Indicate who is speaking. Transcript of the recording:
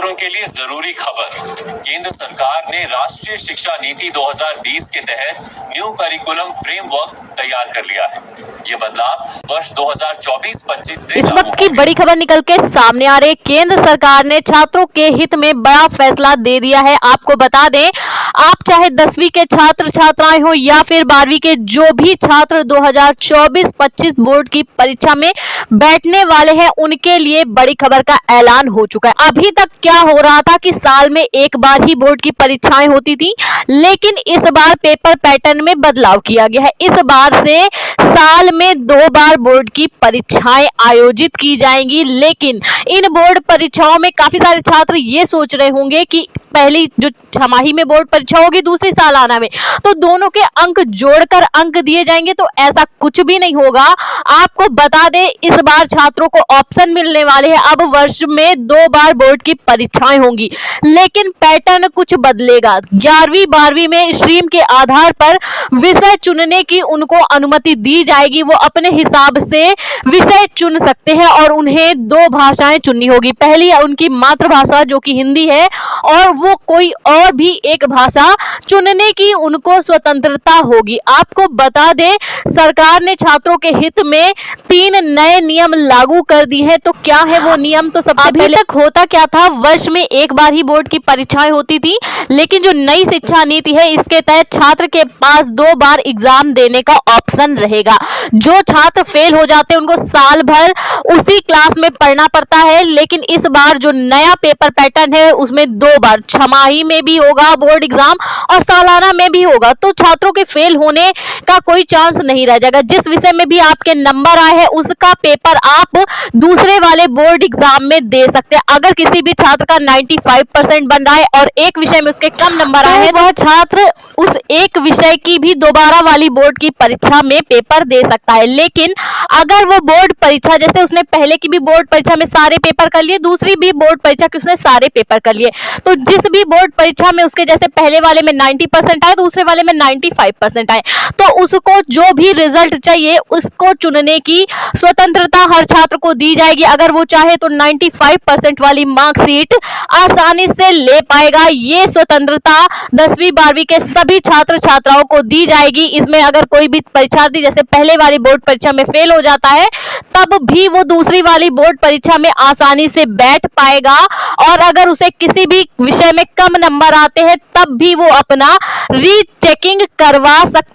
Speaker 1: छात्रों के लिए जरूरी खबर। केंद्र सरकार ने राष्ट्रीय शिक्षा नीति 2020 के तहत न्यू करिकुलम फ्रेमवर्क तैयार कर लिया है। ये बदलाव वर्ष 2024-25 से
Speaker 2: इस वक्त की बड़ी खबर निकल के सामने आ रही। केंद्र सरकार ने छात्रों के हित में बड़ा फैसला दे दिया है। आपको बता दें, आप चाहे 10वीं के छात्र छात्राएं हो या फिर 12वीं के जो भी छात्र 2024-25 बोर्ड की परीक्षा में बैठने वाले हैं, उनके लिए बड़ी खबर का ऐलान हो चुका है। अभी तक क्या हो रहा था कि साल में एक बार ही बोर्ड की परीक्षाएं होती थी, लेकिन इस बार पेपर पैटर्न में बदलाव किया गया है। इस बार से साल में 2 बार बोर्ड की परीक्षाएं आयोजित की जाएंगी। लेकिन इन बोर्ड परीक्षाओं में काफी सारे छात्र ये सोच रहे होंगे कि पहली जो छमाही में बोर्ड परीक्षा होगी, दूसरी सालाना में, तो दोनों के अंक जोड़कर अंक दिए जाएंगे। तो ऐसा कुछ भी नहीं होगा। आपको बता दें, इस बार छात्रों को ऑप्शन मिलने वाले हैं। अब वर्ष में 2 बार बोर्ड की परीक्षाएं होंगी, लेकिन पैटर्न कुछ बदलेगा। 11वीं 12वीं में स्ट्रीम के आधार पर विषय चुनने की उनको अनुमति दी जाएगी। वो अपने हिसाब से विषय चुन सकते हैं और उन्हें 2 भाषाएं चुननी होगी। पहली उनकी मातृभाषा जो कि हिंदी है, और वो कोई और भी एक भाषा चुनने की उनको स्वतंत्रता होगी। आपको बता दें, सरकार ने छात्रों के हित में 3 नए नियम लागू कर दिए हैं। तो क्या है वो नियम? तो सबसे पहले तक होता क्या था, वर्ष में एक बार ही बोर्ड की परीक्षाएं होती थी, लेकिन जो नई शिक्षा नीति है, इसके तहत छात्र के पास 2 बार एग्जाम देने का ऑप्शन रहेगा। जो छात्र फेल हो जाते हैं, उनको साल भर उसी क्लास में पढ़ना पड़ता है। लेकिन इस बार जो नया पेपर पैटर्न है, उसमें 2 बार, छमाही में भी होगा बोर्ड एग्जाम और सालाना में भी होगा। तो छात्रों के फेल होने का कोई चांस नहीं रह जाएगा। जिस विषय में भी आपके नंबर आए हैं, उसका पेपर आप दूसरे वाले बोर्ड एग्जाम में दे सकते हैं। अगर किसी भी छात्र का 95% बन रहा है और एक विषय में उसके कम नंबर आए हैं, वह छात्र उस एक विषय की भी दोबारा वाली बोर्ड की परीक्षा में पेपर दे सकता है। लेकिन अगर वो बोर्ड परीक्षा, जैसे उसने पहले की भी बोर्ड परीक्षा में सारे पेपर कर लिए, दूसरी भी बोर्ड परीक्षा की उसने सारे पेपर कर लिए, तो जिस भी बोर्ड परीक्षा में उसके जैसे पहले वाले में 90% आए, दूसरे वाले में 95% आए, तो उसको जो भी रिजल्ट चाहिए उसको चुनने की स्वतंत्रता हर छात्र को दी जाएगी। अगर वो चाहे तो 95% वाली मार्कशीट आसानी से ले पाएगा। ये स्वतंत्रता 10वीं 12वीं के सभी छात्र छात्राओं को दी जाएगी। इसमें अगर कोई भी परीक्षार्थी जैसे पहले वाली बोर्ड परीक्षा में फेल हो जाता है, तब भी वो दूसरी वाली बोर्ड परीक्षा में आसानी से बैठ पाएगा। और अगर उसे किसी भी विषय में कम नंबर आते हैं, तब भी वो अपना रीचेकिंग करवा सकता